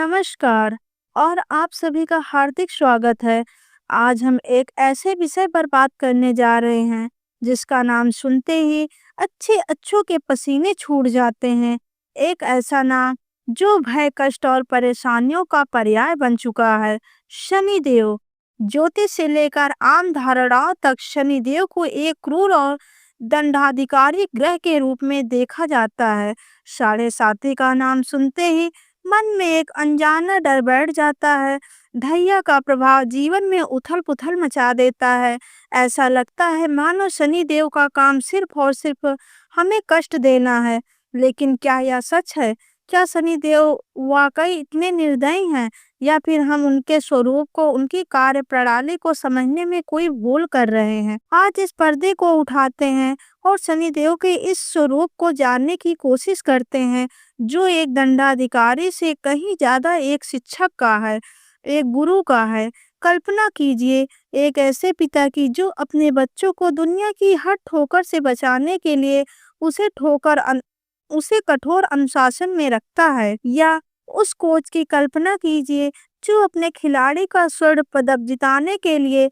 नमस्कार और आप सभी का हार्दिक स्वागत है। आज हम एक ऐसे विषय पर बात करने जा रहे हैं जिसका नाम सुनते ही अच्छे अच्छों के पसीने छूट जाते हैं। एक ऐसा नाम जो भय, कष्ट और परेशानियों का पर्याय बन चुका है, शनिदेव। ज्योतिष से लेकर आम धारणाओं तक शनिदेव को एक क्रूर और दंडाधिकारी ग्रह के रूप में देखा जाता है। साढ़े साथी का नाम सुनते ही मन में एक अनजाना डर बैठ जाता है। ढैया का प्रभाव जीवन में उथल-पुथल मचा देता है। ऐसा लगता है मानो शनि देव का काम सिर्फ और सिर्फ हमें कष्ट देना है। लेकिन क्या यह सच है? क्या शनि देव वाकई इतने निर्दयी हैं या फिर हम उनके स्वरूप को, उनकी कार्यप्रणाली को समझने में कोई भूल कर रहे हैं? आज इस पर्दे को उठाते हैं और शनि देव के इस स्वरूप को जानने की कोशिश करते हैं जो एक दंडाधिकारी से कहीं ज्यादा एक शिक्षक का है, एक गुरु का है। कल्पना कीजिए एक ऐसे पिता की जो अपने बच्चों को दुनिया की हर ठोकर से बचाने के लिए उसे कठोर अनुशासन में रखता है। या उस कोच की कल्पना कीजिए जो अपने खिलाड़ी का स्वर्ण पदक जिताने के लिए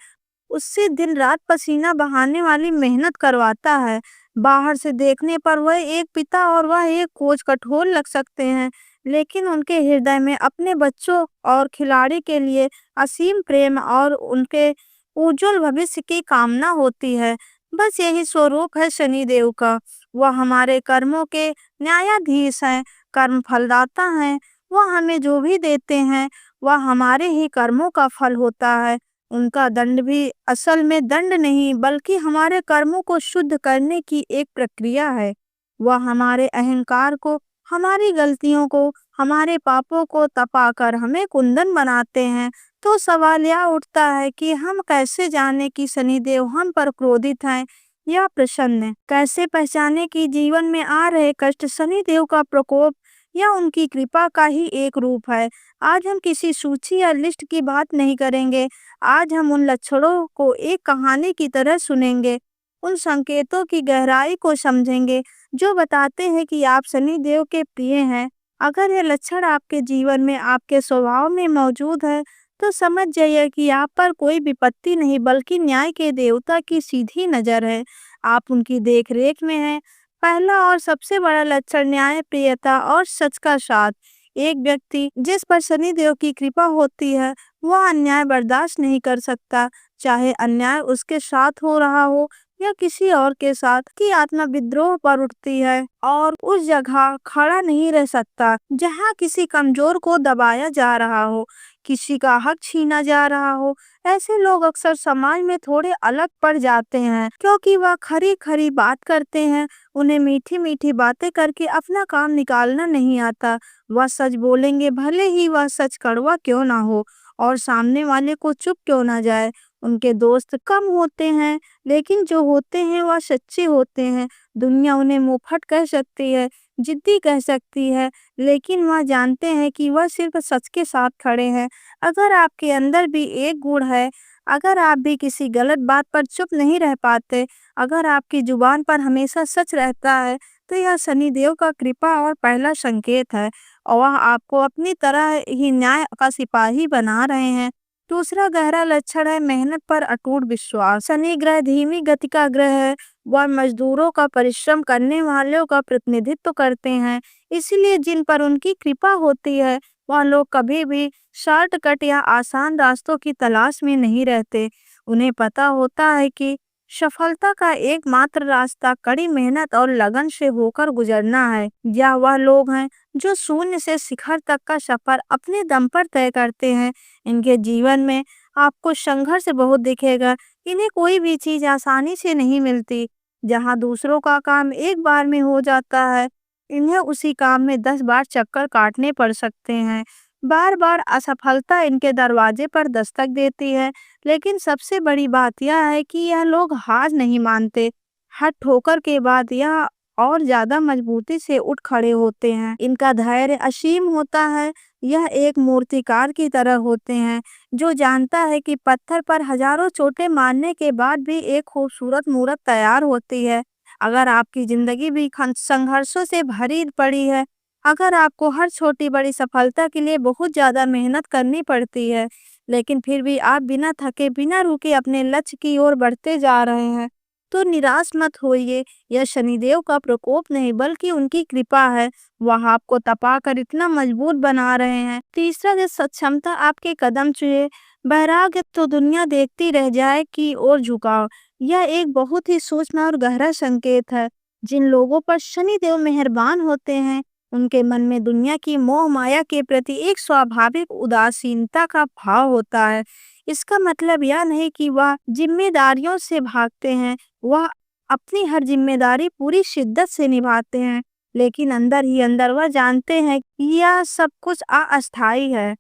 उससे दिन रात पसीना बहाने वाली मेहनत करवाता है। बाहर से देखने पर वह एक पिता और वह एक कोच कठोर लग सकते हैं, लेकिन उनके हृदय में अपने बच्चों और खिलाड़ी के लिए असीम प्रेम और उनके उज्जवल भविष्य की कामना होती है। बस यही स्वरूप है शनिदेव का। वह हमारे कर्मों के न्यायाधीश हैं, कर्म फलदाता हैं। वह हमें जो भी देते हैं वह हमारे ही कर्मों का फल होता है। उनका दंड भी असल में दंड नहीं बल्कि हमारे कर्मों को शुद्ध करने की एक प्रक्रिया है। वह हमारे अहंकार को, हमारी गलतियों को, हमारे पापों को तपाकर हमें कुंदन बनाते हैं। तो सवाल यह उठता है कि हम कैसे जाने कि शनिदेव हम पर क्रोधित हैं या प्रसन्न हैं? कैसे पहचाने कि जीवन में आ रहे कष्ट शनिदेव का प्रकोप या उनकी कृपा का ही एक रूप है? आज हम किसी सूची या लिस्ट की बात नहीं करेंगे। आज हम उन लक्षणों को एक कहानी की तरह सुनेंगे, उन संकेतों की गहराई को समझेंगे जो बताते हैं कि आप शनिदेव के प्रिय हैं। अगर ये लक्षण आपके जीवन में, आपके स्वभाव में मौजूद है तो समझ जाइए कि आप पर कोई विपत्ति नहीं बल्कि न्याय के देवता की सीधी नजर है। आप उनकी देखरेख में हैं। पहला और सबसे बड़ा लक्षण न्याय, प्रियता और सच का साथ। एक व्यक्ति जिस पर शनिदेव की कृपा होती है वह अन्याय बर्दाश्त नहीं कर सकता, चाहे अन्याय उसके साथ हो रहा हो या किसी और के साथ। की आत्मा विद्रोह पर उठती है और उस जगह खड़ा नहीं रह सकता जहां किसी कमजोर को दबाया जा रहा हो, किसी का हक छीना जा रहा हो। ऐसे लोग अक्सर समाज में थोड़े अलग पड़ जाते हैं क्योंकि वह खरी खरी बात करते हैं। उन्हें मीठी मीठी बातें करके अपना काम निकालना नहीं आता। वह सच बोलेंगे भले ही वह सच कड़वा क्यों ना हो और सामने वाले को चुप क्यों ना जाए। उनके दोस्त कम होते हैं लेकिन जो होते हैं वह सच्चे होते हैं। दुनिया उन्हें मुंहफट कह सकती है, जिद्दी कह सकती है, लेकिन वह जानते हैं कि वह सिर्फ सच के साथ खड़े हैं। अगर आपके अंदर भी एक गुण है, अगर आप भी किसी गलत बात पर चुप नहीं रह पाते, अगर आपकी जुबान पर हमेशा सच रहता है, तो यह शनिदेव का कृपा और पहला संकेत है और वह आपको अपनी तरह ही न्याय का सिपाही बना रहे हैं। दूसरा गहरा लक्षण है मेहनत पर अटूट विश्वास। शनि ग्रह धीमी गति का ग्रह है। वह मजदूरों का, परिश्रम करने वालों का प्रतिनिधित्व करते हैं। इसलिए जिन पर उनकी कृपा होती है वह लोग कभी भी शॉर्टकट या आसान रास्तों की तलाश में नहीं रहते। उन्हें पता होता है कि सफलता का एकमात्र रास्ता कड़ी मेहनत और लगन से होकर गुजरना है। यह वह लोग हैं जो शून्य से शिखर तक का सफर अपने दम पर तय करते हैं। इनके जीवन में आपको संघर्ष बहुत दिखेगा। इन्हें कोई भी चीज आसानी से नहीं मिलती। जहां दूसरों का काम एक बार में हो जाता है, इन्हें उसी काम में 10 बार चक्कर काटने पड़ सकते हैं। बार बार असफलता इनके दरवाजे पर दस्तक देती है, लेकिन सबसे बड़ी बात यह है कि यह लोग हार नहीं मानते। हर ठोकर के बाद यह और ज्यादा मजबूती से उठ खड़े होते हैं। इनका धैर्य असीम होता है। यह एक मूर्तिकार की तरह होते हैं जो जानता है कि पत्थर पर हजारों चोटें मारने के बाद भी एक खूबसूरत मूर्त तैयार होती है। अगर आपकी जिंदगी भी संघर्षों से भरी पड़ी है अगर आपको हर छोटी बड़ी सफलता के लिए बहुत ज़्यादा मेहनत करनी पड़ती है, लेकिन फिर भी आप बिना थके, बिना रुके अपने लक्ष्य की ओर बढ़ते जा रहे हैं, तो निराश मत होइए। यह शनिदेव का प्रकोप नहीं, बल्कि उनकी कृपा है। वह आपको तपाकर इतना मजबूत बना रहे हैं। तीसरा, जो सक्षमता आपके कदम चुए, वैराग्य तो दुनिया देखती रह जाए की ओर झुकाव। यह एक बहुत ही सूक्ष्म और गहरा संकेत है। जिन लोगों पर शनिदेव मेहरबान होते हैं, उनके मन में दुनिया की मोह माया के प्रति एक स्वाभाविक उदासीनता का भाव होता है। इसका मतलब यह नहीं कि वह जिम्मेदारियों से भागते हैं, वह अपनी हर जिम्मेदारी पूरी शिद्दत से निभाते हैं, लेकिन अंदर ही अंदर वह जानते हैं कि यह सब कुछ अस्थायी है।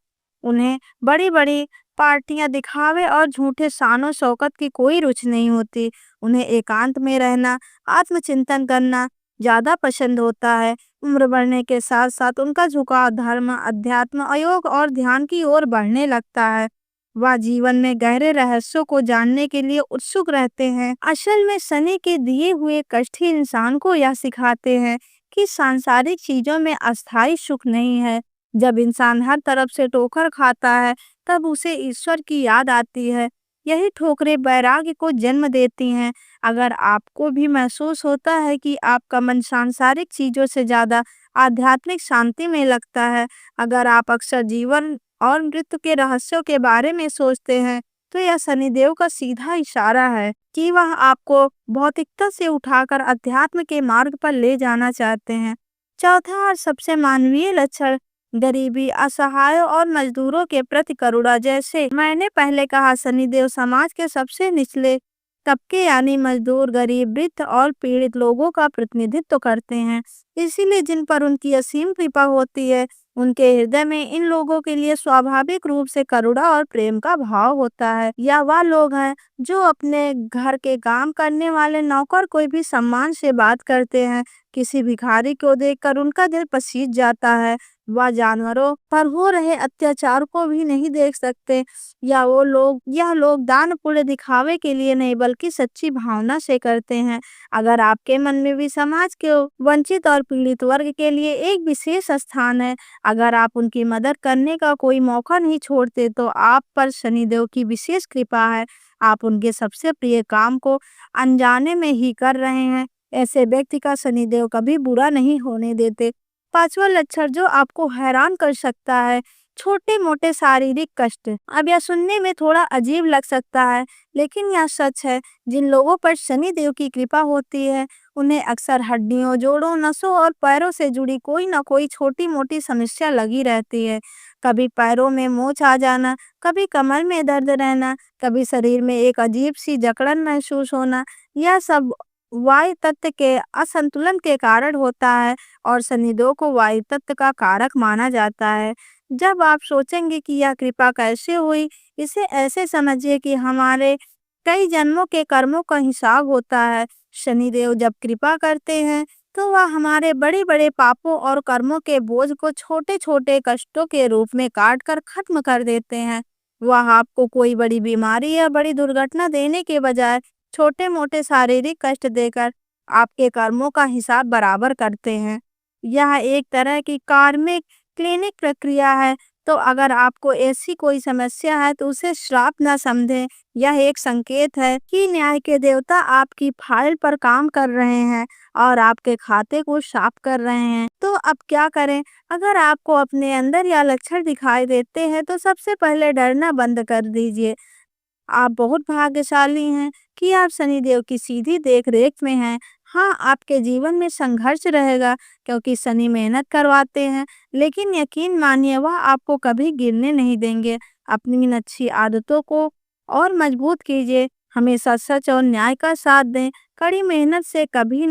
उन्हें बड़ी बड़ी पार्टियां, दिखावे और झूठे शानो शौकत की कोई रुचि नहीं होती। उन्हें एकांत में रहना, आत्मचिंतन करना ज्यादा पसंद होता है। उम्र बढ़ने के साथ साथ उनका झुकाव धर्म, अध्यात्म, योग और ध्यान की ओर बढ़ने लगता है। वह जीवन में गहरे रहस्यों को जानने के लिए उत्सुक रहते हैं। असल में शनि के दिए हुए कष्ट ही इंसान को यह सिखाते हैं कि सांसारिक चीजों में अस्थायी सुख नहीं है। जब इंसान हर तरफ से ठोकर खाता है, तब उसे ईश्वर की याद आती है। यही ठोकरें वैराग्य को जन्म देती हैं। अगर आपको भी महसूस होता है कि आपका मन सांसारिक चीजों से ज्यादा आध्यात्मिक शांति में लगता है, अगर आप अक्सर जीवन और मृत्यु के रहस्यों के बारे में सोचते हैं, तो यह शनिदेव का सीधा इशारा है कि वह आपको भौतिकता से उठाकर अध्यात्म के मार्ग पर ले जाना चाहते हैं। चौथा और सबसे मानवीय लक्षण, गरीबी, असहाय और मजदूरों के प्रति करुणा। जैसे मैंने पहले कहा, शनिदेव समाज के सबसे निचले तबके यानी मजदूर, गरीब, वृद्ध और पीड़ित लोगों का प्रतिनिधित्व करते हैं। इसीलिए जिन पर उनकी असीम कृपा होती है, उनके हृदय में इन लोगों के लिए स्वाभाविक रूप से करुणा और प्रेम का भाव होता है। या वह लोग हैं जो अपने घर के काम करने वाले नौकर कोई भी सम्मान से बात करते हैं। किसी भिखारी को देखकर उनका दिल पसीज जाता है। वह जानवरों पर हो रहे अत्याचार को भी नहीं देख सकते। यह लोग दान पुण्य दिखावे के लिए नहीं, बल्कि सच्ची भावना से करते हैं। अगर आपके मन में भी समाज के वंचित और पीड़ित वर्ग के लिए एक विशेष स्थान है, अगर आप उनकी मदद करने का कोई मौका नहीं छोड़ते, तो आप पर शनिदेव की विशेष कृपा है। आप उनके सबसे प्रिय काम को अनजाने में ही कर रहे हैं। ऐसे व्यक्ति का शनिदेव कभी बुरा नहीं होने देते। पांचवा लक्षण जो आपको हैरान कर सकता है, छोटे मोटे शारीरिक कष्ट। अब यह सुनने में थोड़ा अजीब लग सकता है, लेकिन यह सच है। जिन लोगों पर शनिदेव की कृपा होती है, उन्हें अक्सर हड्डियों, जोड़ों, नसों और पैरों से जुड़ी कोई न कोई छोटी मोटी समस्या लगी रहती है। कभी पैरों में मोच आ जाना, कभी कमर में दर्द रहना, कभी शरीर में एक अजीब सी जकड़न महसूस होना। यह सब वायु तत्व के असंतुलन के कारण होता है, और शनिदेव को वायु तत्व का कारक माना जाता है। जब आप सोचेंगे कि यह कृपा कैसे हुई, इसे ऐसे समझिए कि हमारे कई जन्मों के कर्मों का हिसाब होता है। शनिदेव जब कृपा करते हैं, तो वह हमारे बड़े बड़े पापों और कर्मों के बोझ को छोटे छोटे कष्टों के रूप में काट कर खत्म कर देते हैं। वह आपको कोई बड़ी बीमारी या बड़ी दुर्घटना देने के बजाय छोटे मोटे शारीरिक कष्ट देकर आपके कर्मों का हिसाब बराबर करते हैं। यह एक तरह की कार्मिक क्लिनिक प्रक्रिया है। तो अगर आपको ऐसी कोई समस्या है, तो उसे श्राप न समझें। यह एक संकेत है कि न्याय के देवता आपकी फाइल पर काम कर रहे हैं और आपके खाते को साफ कर रहे हैं। तो अब क्या करें? अगर आपको अपने अंदर यह लक्षण दिखाई देते हैं, तो सबसे पहले डरना बंद कर दीजिए। आप बहुत भाग्यशाली हैं कि आप शनिदेव की सीधी देख-रेख में हैं। हाँ, आपके जीवन में संघर्ष रहेगा, क्योंकि शनि मेहनत करवाते हैं, लेकिन यकीन मानिए वह आपको कभी गिरने नहीं देंगे। अपनी इन अच्छी आदतों को और मजबूत कीजिए। हमेशा सच और न्याय का साथ दें। कड़ी मेहनत से कभी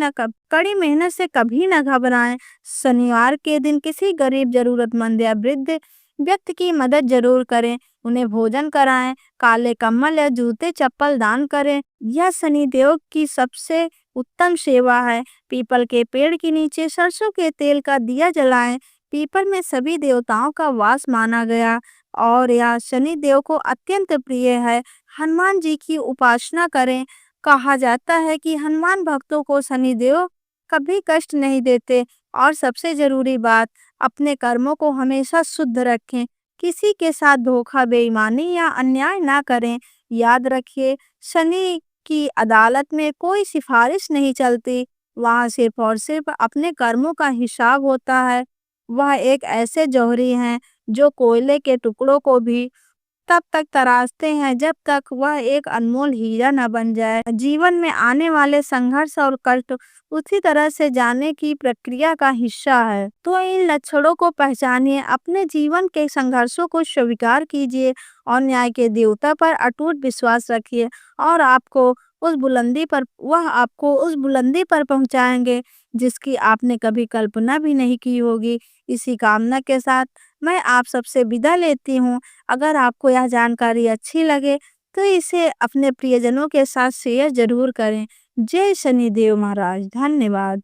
न घबराएं। शनिवार के दिन किसी गरीब, जरूरतमंद या वृद्ध व्यक्ति की मदद जरूर करें। उन्हें भोजन कराएं, काले कम्बल या जूते चप्पल दान करें। यह शनिदेव की सबसे उत्तम सेवा है। पीपल के पेड़ के नीचे सरसों के तेल का दिया जलाएं। पीपल में सभी देवताओं का वास माना गया और यह शनिदेव को अत्यंत प्रिय है। हनुमान जी की उपासना करें। कहा जाता है कि हनुमान भक्तों को शनिदेव कभी कष्ट नहीं देते, और सबसे ज़रूरी बात, अपने कर्मों को हमेशा शुद्ध रखें। किसी के साथ धोखा, बेईमानी या अन्याय ना करें। याद रखिए, शनि की अदालत में कोई सिफारिश नहीं चलती, वहाँ सिर्फ और सिर्फ अपने कर्मों का हिसाब होता है। वह एक ऐसे जौहरी हैं जो कोयले के टुकड़ों को भी तब तक तराशते हैं जब तक वह एक अनमोल हीरा न बन जाए। जीवन में आने वाले संघर्ष और कष्ट उसी तरह से जाने की प्रक्रिया का हिस्सा है। तो इन लक्षणों को पहचानिए, अपने जीवन के संघर्षों को स्वीकार कीजिए और न्याय के देवता पर अटूट विश्वास रखिए, और वह आपको उस बुलंदी पर पहुंचाएंगे जिसकी आपने कभी कल्पना भी नहीं की होगी। इसी कामना के साथ मैं आप सबसे विदा लेती हूँ। अगर आपको यह जानकारी अच्छी लगे तो इसे अपने प्रियजनों के साथ शेयर ज़रूर करें। जय शनिदेव महाराज। धन्यवाद।